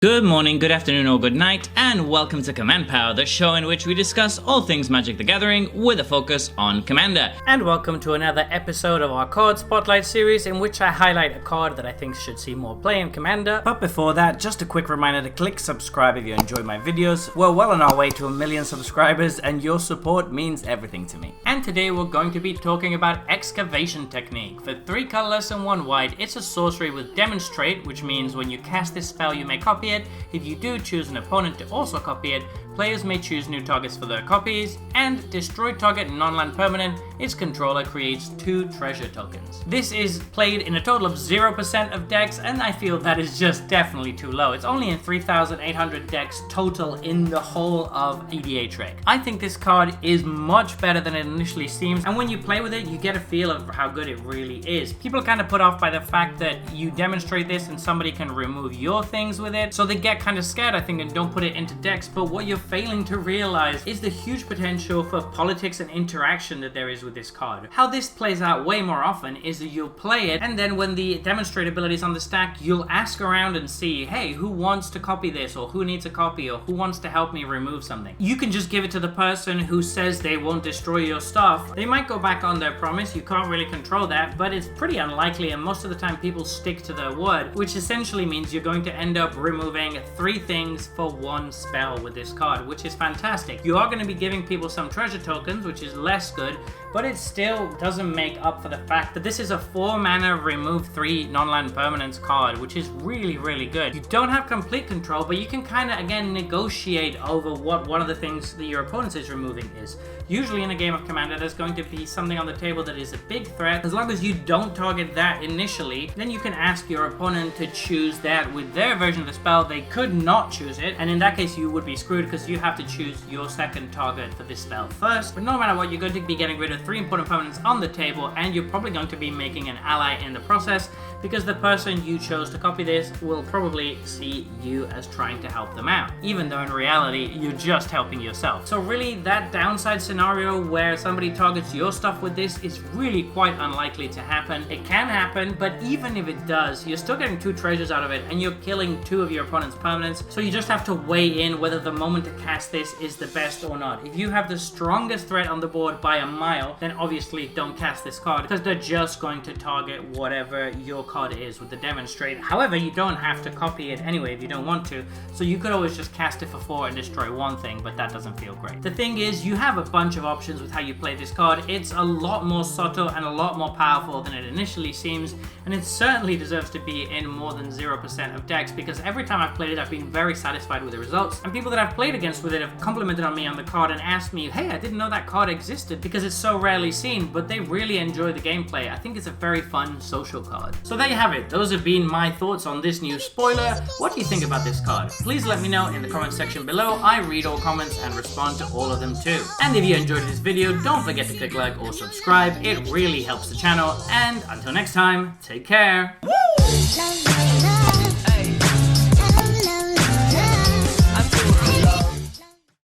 Good morning, good afternoon, or good night, and welcome to Command Power, the show in which we discuss all things Magic the Gathering with a focus on Commander. And welcome to another episode of our card spotlight series in which I highlight a card that I think should see more play in Commander. But before that, just a quick reminder to click subscribe if you enjoy my videos. We're well on our way to 1 million subscribers and your support means everything to me. And today we're going to be talking about Excavation Technique. For 3 colorless and 1 white, it's a sorcery with Demonstrate, which means when you cast this spell you may copy it. If you do choose an opponent to also copy it, players may choose new targets for their copies, and destroy target non-land permanent, its controller creates 2 treasure tokens. This is played in a total of 0% of decks, and I feel that is just definitely too low. It's only in 3,800 decks total in the whole of EDH. I think this card is much better than it initially seems, and when you play with it, you get a feel of how good it really is. People are kind of put off by the fact that you demonstrate this and somebody can remove your things with it, so they get kind of scared, I think, and don't put it into decks. But what you're failing to realize is the huge potential for politics and interaction that there is with this card. How this plays out way more often is that you'll play it, and then when the demonstrate ability is on the stack, you'll ask around and see, hey, who wants to copy this, or who needs a copy, or who wants to help me remove something. You can just give it to the person who says they won't destroy your stuff. They might go back on their promise, you can't really control that, but it's pretty unlikely, and most of the time people stick to their word, which essentially means you're going to end up removing 3 things for 1 spell with this card, which is fantastic. You are going to be giving people some treasure tokens, which is less good, but it still doesn't make up for the fact that this is a 4 mana remove 3 non-land permanents card, which is really, really good. You don't have complete control, but you can kind of, again, negotiate over what one of the things that your opponent is removing is. Usually in a game of Commander, there's going to be something on the table that is a big threat. As long as you don't target that initially, then you can ask your opponent to choose that with their version of the spell. They could not choose it, and in that case you would be screwed because you have to choose your second target for this spell first. But no matter what, you're going to be getting rid of 3 important permanents on the table, and you're probably going to be making an ally in the process because the person you chose to copy this will probably see you as trying to help them out, even though in reality you're just helping yourself. So really, that downside scenario where somebody targets your stuff with this is really quite unlikely to happen. It can happen, but even if it does, you're still getting 2 treasures out of it, and you're killing 2 of your opponent's permanents, so you just have to weigh in whether the moment to cast this is the best or not. If you have the strongest threat on the board by a mile, then obviously don't cast this card because they're just going to target whatever your card is with the demonstrate. However, you don't have to copy it anyway if you don't want to, so you could always just cast it for 4 and destroy 1 thing, but that doesn't feel great. The thing is, you have a bunch of options with how you play this card. It's a lot more subtle and a lot more powerful than it initially seems, and it certainly deserves to be in more than 0% of decks, because every time I've played it, I've been very satisfied with the results, and people that I've played against with it have complimented on me on the card and asked me, hey, I didn't know that card existed, because it's so rarely seen, but they really enjoy the gameplay. I think it's a very fun social card. So there you have it. Those have been my thoughts on this new spoiler. What do you think about this card? Please let me know in the comment section below. I read all comments and respond to all of them too. And if you enjoyed this video, don't forget to click like or subscribe. It really helps the channel. And until next time, take care. Woo!